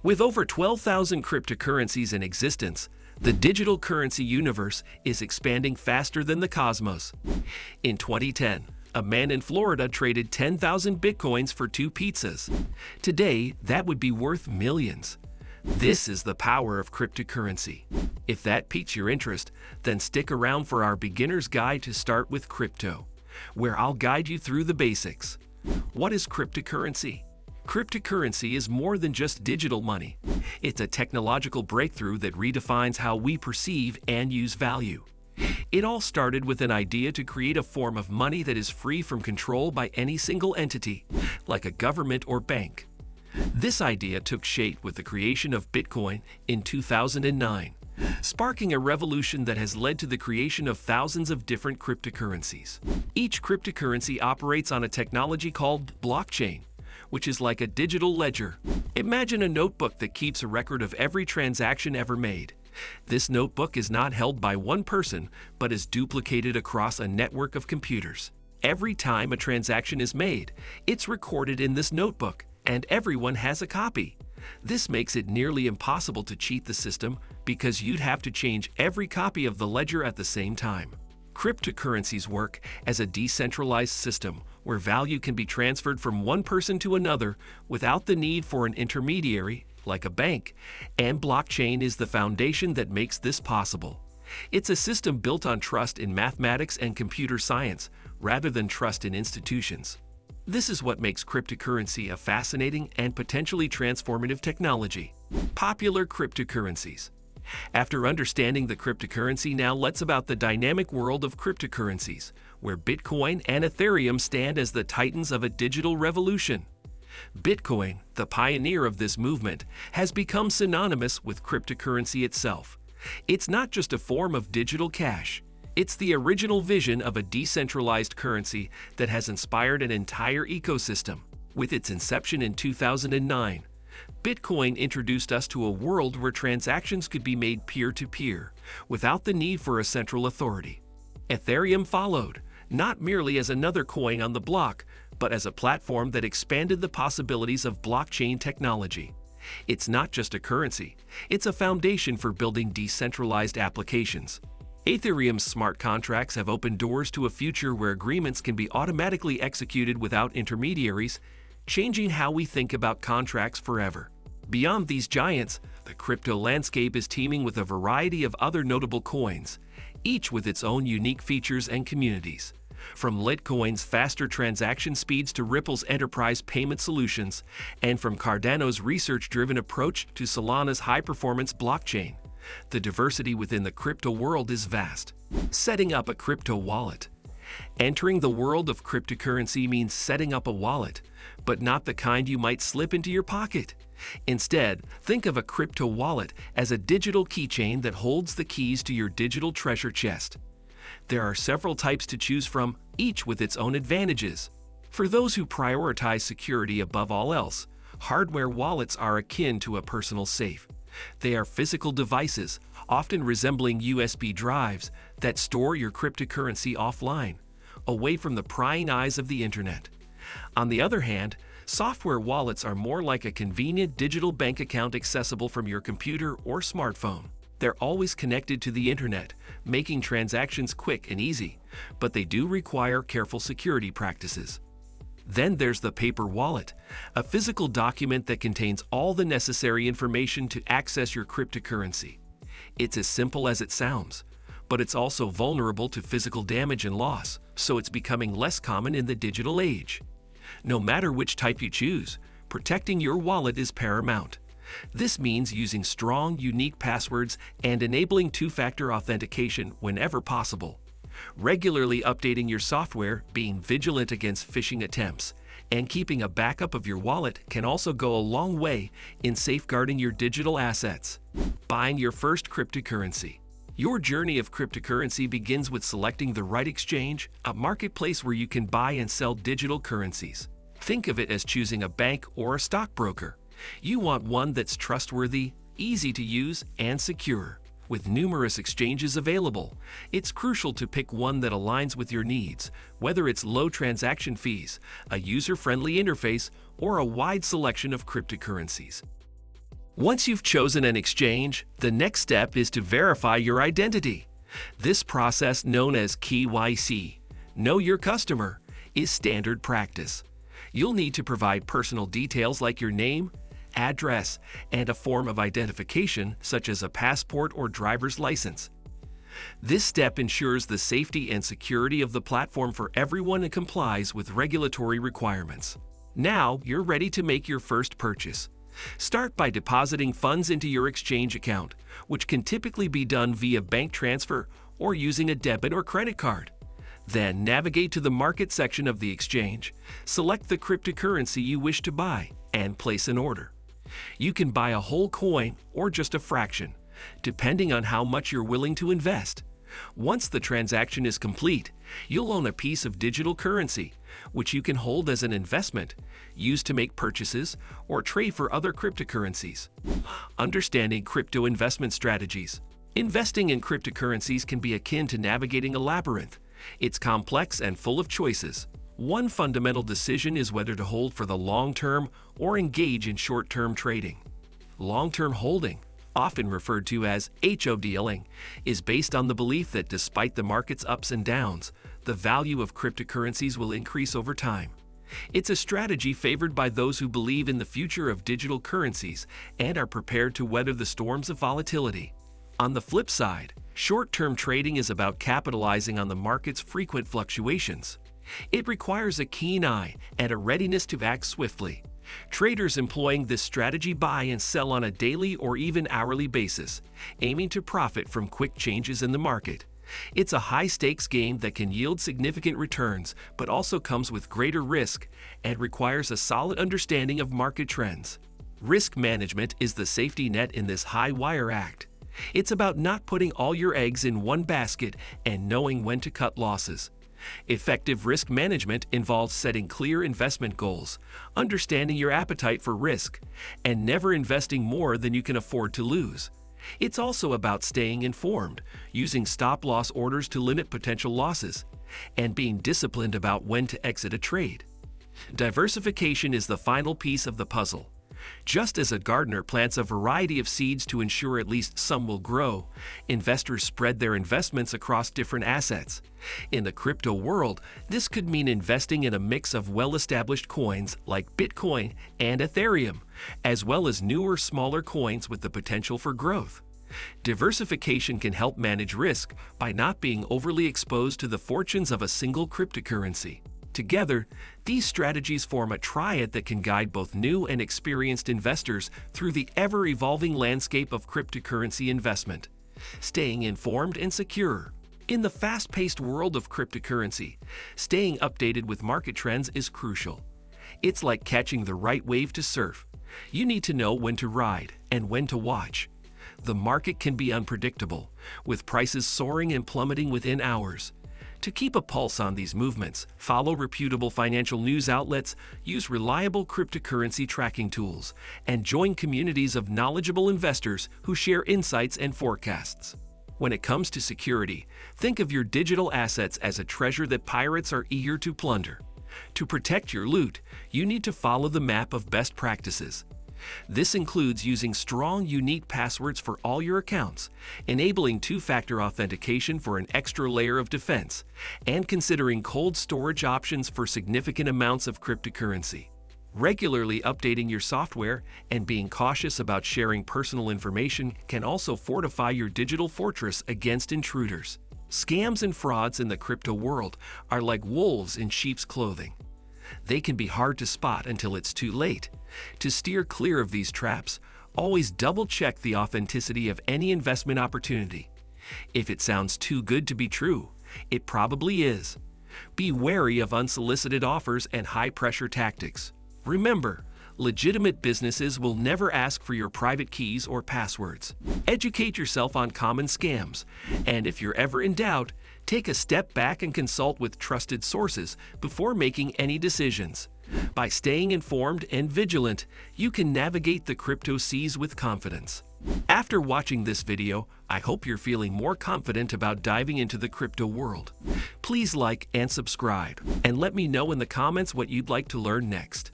With over 12,000 cryptocurrencies in existence, the digital currency universe is expanding faster than the cosmos. In 2010, a man in Florida traded 10,000 bitcoins for 2 pizzas. Today, that would be worth millions. This is the power of cryptocurrency. If that piques your interest, then stick around for our beginner's guide to start with crypto, where I'll guide you through the basics. What is cryptocurrency? Cryptocurrency is more than just digital money. It's a technological breakthrough that redefines how we perceive and use value. It all started with an idea to create a form of money that is free from control by any single entity, like a government or bank. This idea took shape with the creation of Bitcoin in 2009, sparking a revolution that has led to the creation of thousands of different cryptocurrencies. Each cryptocurrency operates on a technology called blockchain, which is like a digital ledger. Imagine a notebook that keeps a record of every transaction ever made. This notebook is not held by one person, but is duplicated across a network of computers. Every time a transaction is made, it's recorded in this notebook, and everyone has a copy. This makes it nearly impossible to cheat the system because you'd have to change every copy of the ledger at the same time. Cryptocurrencies work as a decentralized system where value can be transferred from one person to another without the need for an intermediary, like a bank, and blockchain is the foundation that makes this possible. It's a system built on trust in mathematics and computer science rather than trust in institutions. This is what makes cryptocurrency a fascinating and potentially transformative technology. Popular cryptocurrencies. After understanding the cryptocurrency, now let's about the dynamic world of cryptocurrencies, where Bitcoin and Ethereum stand as the titans of a digital revolution. Bitcoin, the pioneer of this movement, has become synonymous with cryptocurrency itself. It's not just a form of digital cash. It's the original vision of a decentralized currency that has inspired an entire ecosystem. With its inception in 2009, Bitcoin introduced us to a world where transactions could be made peer-to-peer, without the need for a central authority. Ethereum followed, not merely as another coin on the block, but as a platform that expanded the possibilities of blockchain technology. It's not just a currency, it's a foundation for building decentralized applications. Ethereum's smart contracts have opened doors to a future where agreements can be automatically executed without intermediaries, changing how we think about contracts forever. Beyond these giants, the crypto landscape is teeming with a variety of other notable coins, each with its own unique features and communities. From Litecoin's faster transaction speeds to Ripple's enterprise payment solutions, and from Cardano's research-driven approach to Solana's high-performance blockchain, the diversity within the crypto world is vast. Setting up a crypto wallet. Entering the world of cryptocurrency means setting up a wallet, but not the kind you might slip into your pocket. Instead, think of a crypto wallet as a digital keychain that holds the keys to your digital treasure chest. There are several types to choose from, each with its own advantages. For those who prioritize security above all else, hardware wallets are akin to a personal safe. They are physical devices, often resembling USB drives, that store your cryptocurrency offline, away from the prying eyes of the internet. On the other hand, software wallets are more like a convenient digital bank account accessible from your computer or smartphone. They're always connected to the internet, making transactions quick and easy, but they do require careful security practices. Then there's the paper wallet, a physical document that contains all the necessary information to access your cryptocurrency. It's as simple as it sounds, but it's also vulnerable to physical damage and loss, so it's becoming less common in the digital age. No matter which type you choose, protecting your wallet is paramount. This means using strong, unique passwords and enabling two-factor authentication whenever possible. Regularly updating your software, being vigilant against phishing attempts, and keeping a backup of your wallet can also go a long way in safeguarding your digital assets. Buying your first cryptocurrency. Your journey of cryptocurrency begins with selecting the right exchange, a marketplace where you can buy and sell digital currencies. Think of it as choosing a bank or a stockbroker. You want one that's trustworthy, easy to use, and secure. With numerous exchanges available, it's crucial to pick one that aligns with your needs, whether it's low transaction fees, a user-friendly interface, or a wide selection of cryptocurrencies. Once you've chosen an exchange, the next step is to verify your identity. This process, known as KYC, Know Your Customer, is standard practice. You'll need to provide personal details like your name, address, and a form of identification such as a passport or driver's license. This step ensures the safety and security of the platform for everyone and complies with regulatory requirements. Now you're ready to make your first purchase. Start by depositing funds into your exchange account, which can typically be done via bank transfer or using a debit or credit card. Then navigate to the market section of the exchange, select the cryptocurrency you wish to buy, and place an order. You can buy a whole coin or just a fraction, depending on how much you're willing to invest. Once the transaction is complete, you'll own a piece of digital currency, which you can hold as an investment, use to make purchases, or trade for other cryptocurrencies. Understanding crypto investment strategies. Investing in cryptocurrencies can be akin to navigating a labyrinth. It's complex and full of choices. One fundamental decision is whether to hold for the long term or engage in short-term trading. Long-term holding, often referred to as HODLing, is based on the belief that despite the market's ups and downs, the value of cryptocurrencies will increase over time. It's a strategy favored by those who believe in the future of digital currencies and are prepared to weather the storms of volatility. On the flip side, short-term trading is about capitalizing on the market's frequent fluctuations. It requires a keen eye and a readiness to act swiftly. Traders employing this strategy buy and sell on a daily or even hourly basis, aiming to profit from quick changes in the market. It's a high-stakes game that can yield significant returns, but also comes with greater risk and requires a solid understanding of market trends. Risk management is the safety net in this high-wire act. It's about not putting all your eggs in one basket and knowing when to cut losses. Effective risk management involves setting clear investment goals, understanding your appetite for risk, and never investing more than you can afford to lose. It's also about staying informed, using stop-loss orders to limit potential losses, and being disciplined about when to exit a trade. Diversification is the final piece of the puzzle. Just as a gardener plants a variety of seeds to ensure at least some will grow, investors spread their investments across different assets. In the crypto world, this could mean investing in a mix of well-established coins like Bitcoin and Ethereum, as well as newer, smaller coins with the potential for growth. Diversification can help manage risk by not being overly exposed to the fortunes of a single cryptocurrency. Together, these strategies form a triad that can guide both new and experienced investors through the ever-evolving landscape of cryptocurrency investment. Staying informed and secure. In the fast-paced world of cryptocurrency, staying updated with market trends is crucial. It's like catching the right wave to surf. You need to know when to ride and when to watch. The market can be unpredictable, with prices soaring and plummeting within hours. To keep a pulse on these movements, follow reputable financial news outlets, use reliable cryptocurrency tracking tools, and join communities of knowledgeable investors who share insights and forecasts. When it comes to security, think of your digital assets as a treasure that pirates are eager to plunder. To protect your loot, you need to follow the map of best practices. This includes using strong, unique passwords for all your accounts, enabling two-factor authentication for an extra layer of defense, and considering cold storage options for significant amounts of cryptocurrency. Regularly updating your software and being cautious about sharing personal information can also fortify your digital fortress against intruders. Scams and frauds in the crypto world are like wolves in sheep's clothing. They can be hard to spot until it's too late. To steer clear of these traps, always double-check the authenticity of any investment opportunity. If it sounds too good to be true, it probably is. Be wary of unsolicited offers and high-pressure tactics. Remember, legitimate businesses will never ask for your private keys or passwords. Educate yourself on common scams, and if you're ever in doubt, take a step back and consult with trusted sources before making any decisions. By staying informed and vigilant, you can navigate the crypto seas with confidence. After watching this video, I hope you're feeling more confident about diving into the crypto world. Please like and subscribe, and let me know in the comments what you'd like to learn next.